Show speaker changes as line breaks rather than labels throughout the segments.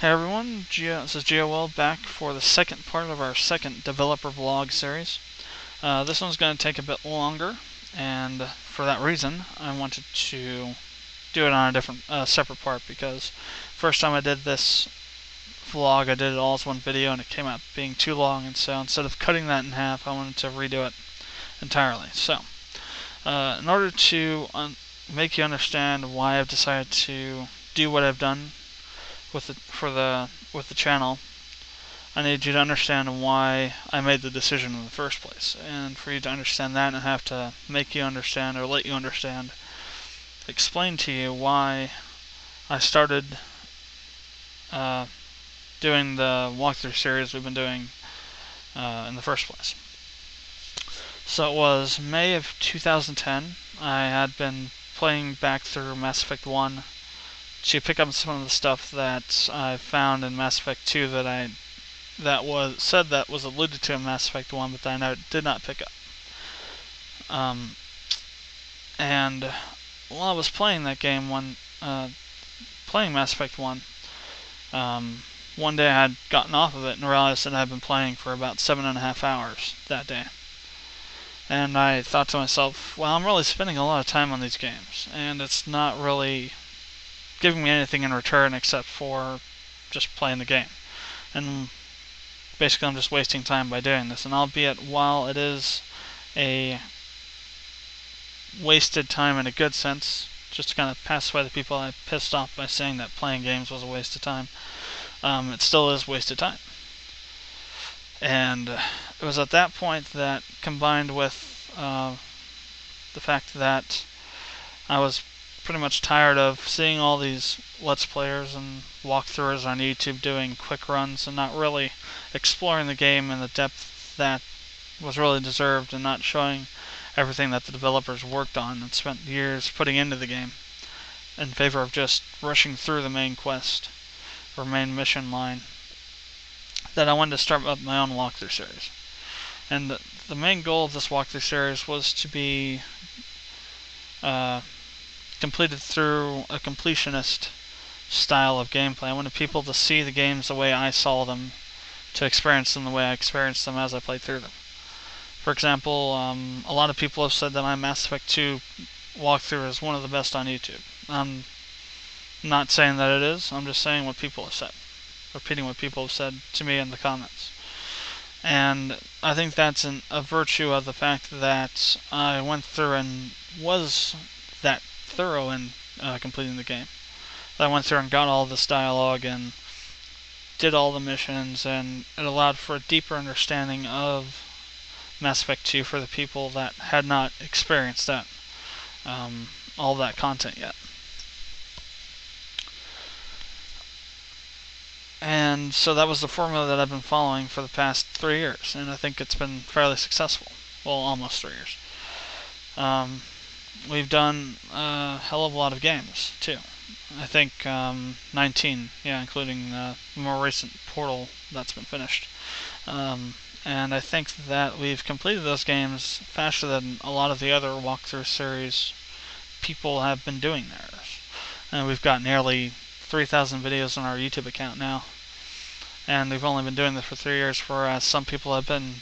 Hey everyone, this is GOL back for the second part of our second developer vlog series. This one's going to take a bit longer, and for that reason I wanted to do it on a different, separate part, because first time I did this vlog I did it all as one video and it came out being too long, and so instead of cutting that in half I wanted to redo it entirely. So, in order to make you understand why I've decided to do what I've done with the channel, I need you to understand why I made the decision in the first place. And for you to understand that, I have to make you understand, or let you understand, explain to you why I started doing the walkthrough series we've been doing in the first place. So it was May of 2010. I had been playing back through Mass Effect 1 to pick up some of the stuff that I found in Mass Effect 2 that was alluded to in Mass Effect 1, but that I did not pick up. And while I was playing that game, playing Mass Effect 1, one day I had gotten off of it and realized that I had been playing for about 7.5 hours that day. And I thought to myself, well, I'm really spending a lot of time on these games, and it's not really giving me anything in return except for just playing the game. And basically I'm just wasting time by doing this. And albeit while it is a wasted time in a good sense, just to kind of pacify the people I pissed off by saying that playing games was a waste of time, it still is wasted time. And it was at that point that, combined with the fact that I was pretty much tired of seeing all these Let's Players and walkthroughs on YouTube doing quick runs and not really exploring the game in the depth that was really deserved, and not showing everything that the developers worked on and spent years putting into the game, in favor of just rushing through the main quest or main mission line, that I wanted to start up my own walkthrough series. And the main goal of this walkthrough series was to be completed through a completionist style of gameplay. I wanted people to see the games the way I saw them, to experience them the way I experienced them as I played through them. For example, a lot of people have said that my Mass Effect 2 walkthrough is one of the best on YouTube. I'm not saying that it is, I'm just saying what people have said, repeating what people have said to me in the comments. And I think that's a virtue of the fact that I went through and was that thorough in completing the game. I went through and got all this dialogue and did all the missions, and it allowed for a deeper understanding of Mass Effect 2 for the people that had not experienced that all that content yet. And so that was the formula that I've been following for the past 3 years, and I think it's been fairly successful. Well, almost 3 years. We've done a hell of a lot of games, too. I think 19, yeah, including the more recent Portal that's been finished. And I think that we've completed those games faster than a lot of the other walkthrough series people have been doing theirs. And we've got nearly 3,000 videos on our YouTube account now. And we've only been doing this for 3 years, whereas some people have been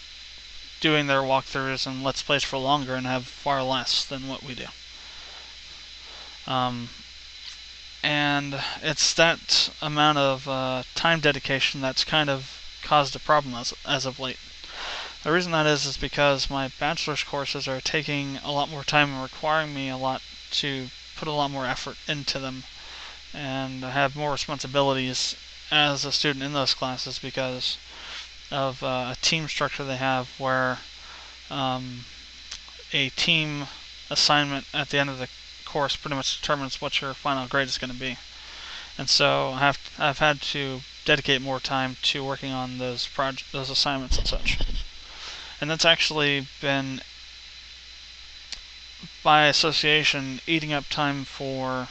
doing their walkthroughs and Let's Plays for longer and have far less than what we do. And it's that amount of time dedication that's kind of caused a problem as of late. The reason that is because my bachelor's courses are taking a lot more time and requiring me to put a lot more effort into them, and I have more responsibilities as a student in those classes because of a team structure they have, where a team assignment at the end of the course pretty much determines what your final grade is going to be. And so I've had to dedicate more time to working on those assignments and such. And that's actually been, by association, eating up time for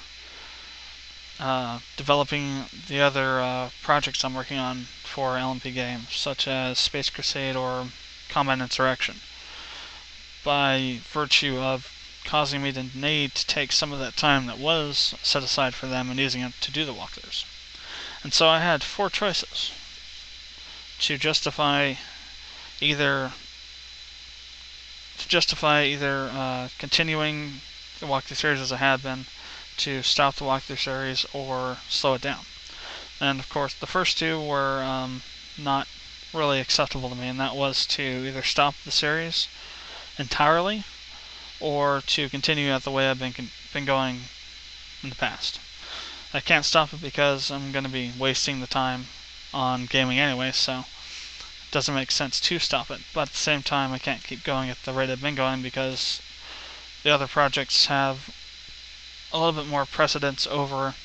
developing the other projects I'm working on for LMP games, such as Space Crusade or Combat Insurrection, by virtue of causing me to need to take some of that time that was set aside for them and using it to do the walkthroughs. And so I had 4 choices to justify either continuing the walkthrough series as I had been, to stop the walkthrough series, or slow it down. And of course, the first 2 were not really acceptable to me, and that was to either stop the series entirely or to continue it the way I've been going in the past. I can't stop it because I'm going to be wasting the time on gaming anyway, so it doesn't make sense to stop it. But at the same time, I can't keep going at the rate I've been going because the other projects have a little bit more precedence over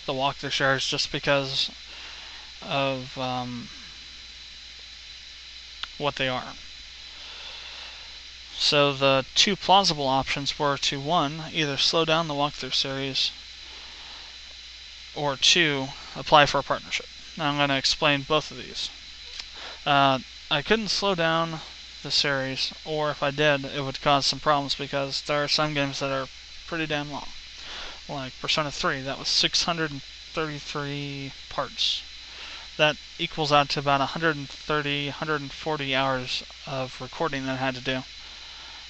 the walkthrough shares just because of what they are. So the 2 plausible options were to 1, either slow down the walkthrough series, or 2, apply for a partnership. Now I'm going to explain both of these. I couldn't slow down the series, or if I did, it would cause some problems because there are some games that are pretty damn long. Like Persona 3, that was 633 parts. That equals out to about 130, 140 hours of recording that I had to do.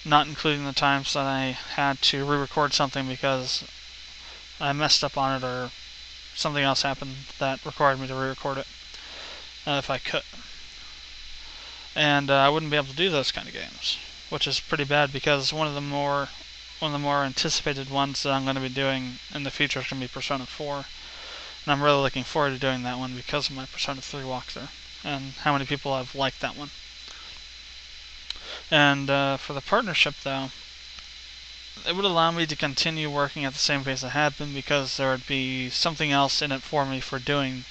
Not including the times that I had to re-record something because I messed up on it or something else happened that required me to re-record it if I could. And I wouldn't be able to do those kind of games, which is pretty bad because one of the more anticipated ones that I'm going to be doing in the future is going to be Persona 4, and I'm really looking forward to doing that one because of my Persona 3 walkthrough and how many people have liked that one. And for the partnership, though, it would allow me to continue working at the same pace I had been because there would be something else in it for me for doing,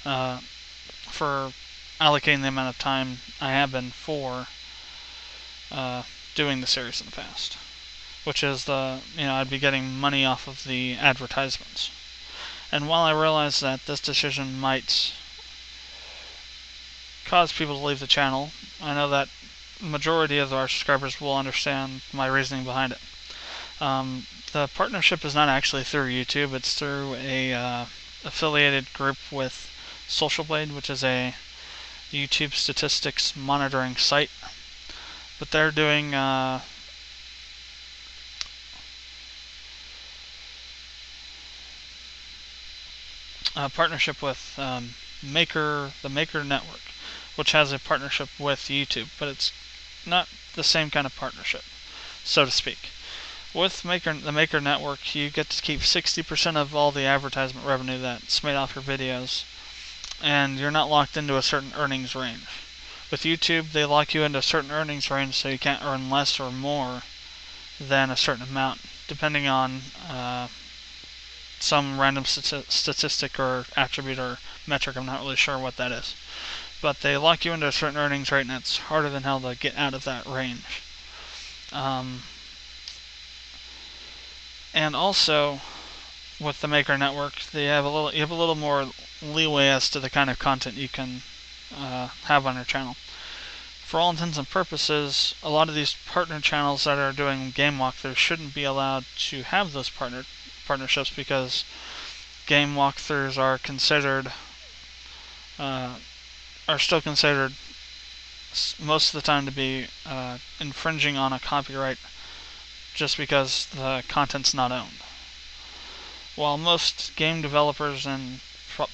for allocating the amount of time I have been for doing the series in the past, which is I'd be getting money off of the advertisements. And while I realize that this decision might cause people to leave the channel, I know that the majority of our subscribers will understand my reasoning behind it. The partnership is not actually through YouTube, it's through a affiliated group with Social Blade, which is a YouTube statistics monitoring site. But they're doing a partnership with the Maker Network, which has a partnership with YouTube, but it's not the same kind of partnership, so to speak. With the Maker Network, you get to keep 60% of all the advertisement revenue that's made off your videos, and you're not locked into a certain earnings range. With YouTube, they lock you into a certain earnings range, so you can't earn less or more than a certain amount, depending on some random statistic or attribute or metric. I'm not really sure what that is. But they lock you into a certain earnings rate, and it's harder than hell to get out of that range. And also, with the Maker Network, you have a little more leeway as to the kind of content you can have on your channel. For all intents and purposes, a lot of these partner channels that are doing game walkthroughs shouldn't be allowed to have those partnerships because game walkthroughs are still considered most of the time to be infringing on a copyright just because the content's not owned. While most game developers and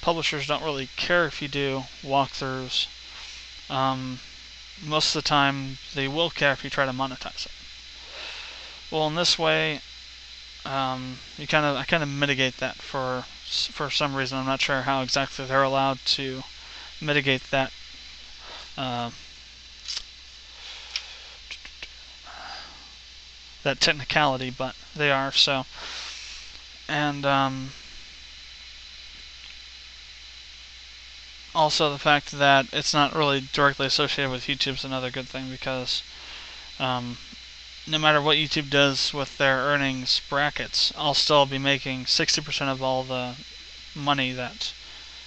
publishers don't really care if you do walkthroughs, most of the time they will care if you try to monetize it. Well, in this way, I kind of mitigate that for some reason. I'm not sure how exactly they're allowed to mitigate that. That technicality, but they are so. And also the fact that it's not really directly associated with YouTube is another good thing because no matter what YouTube does with their earnings brackets, I'll still be making 60% of all the money that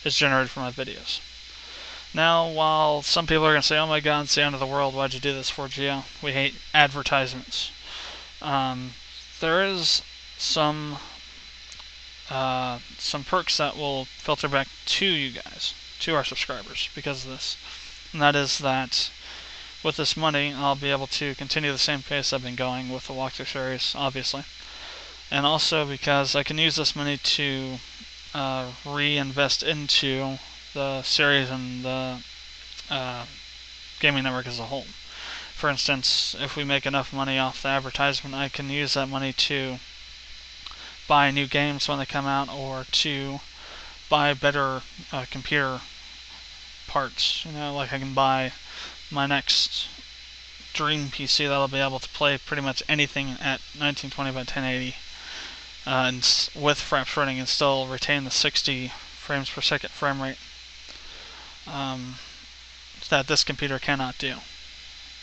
is generated from my videos. Now, while some people are going to say, oh my god, it's the end of the world, why'd you do this for, Geo? We hate advertisements. There is some some perks that will filter back to you guys, to our subscribers, because of this. And that is that with this money, I'll be able to continue the same pace I've been going with the walkthrough series, obviously. And also because I can use this money to reinvest into the series and the gaming network as a whole. For instance, if we make enough money off the advertisement, I can use that money to buy new games when they come out, or to buy better computer parts. Like I can buy my next dream PC that'll be able to play pretty much anything at 1920 by 1080 and with fraps running, and still retain the 60 frames per second frame rate that this computer cannot do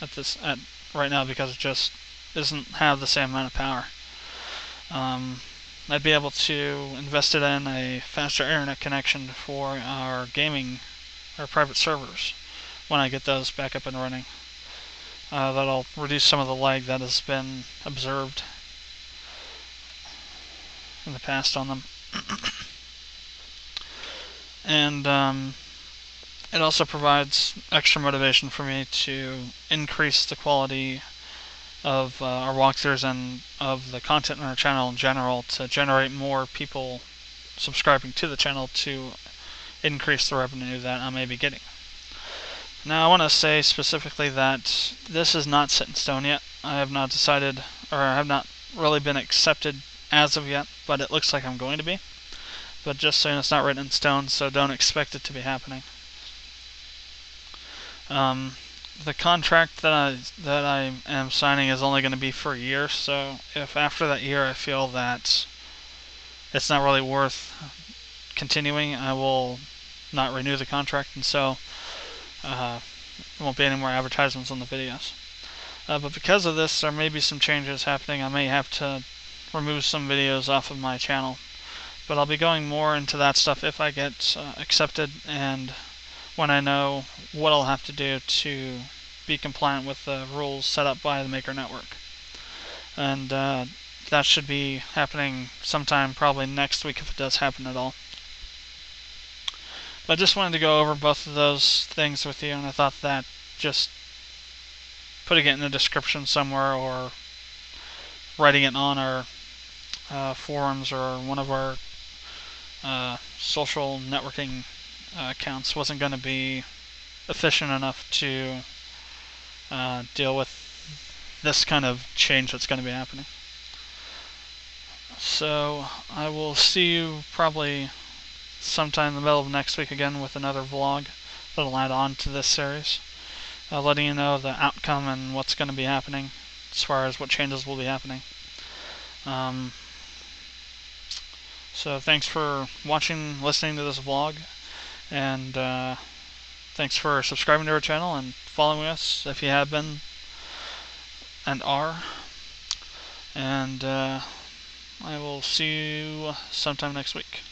at right now, because it just doesn't have the same amount of power. I'd be able to invest it in a faster internet connection for our gaming, our private servers, when I get those back up and running. That'll reduce some of the lag that has been observed in the past on them. And it also provides extra motivation for me to increase the quality of our walkthroughs and of the content on our channel in general, to generate more people subscribing to the channel, to increase the revenue that I may be getting. Now I want to say specifically that this is not set in stone yet. I have not decided, or I have not really been accepted as of yet, but it looks like I'm going to be. But just so you know, it's not written in stone, so don't expect it to be happening. The contract that I am signing is only going to be for a year, so if after that year I feel that it's not really worth continuing, I will not renew the contract, and so there won't be any more advertisements on the videos. But because of this, there may be some changes happening. I may have to remove some videos off of my channel, but I'll be going more into that stuff if I get accepted, and when I know what I'll have to do to be compliant with the rules set up by the Maker Network. And that should be happening sometime probably next week, if it does happen at all. But I just wanted to go over both of those things with you, and I thought that just putting it in the description somewhere, or writing it on our forums or one of our social networking accounts wasn't going to be efficient enough to deal with this kind of change that's going to be happening. So I will see you probably sometime in the middle of next week again with another vlog that'll add on to this series, letting you know the outcome and what's going to be happening as far as what changes will be happening. So thanks for watching, listening to this vlog, and thanks for subscribing to our channel and following us if you have been and are. And I will see you sometime next week.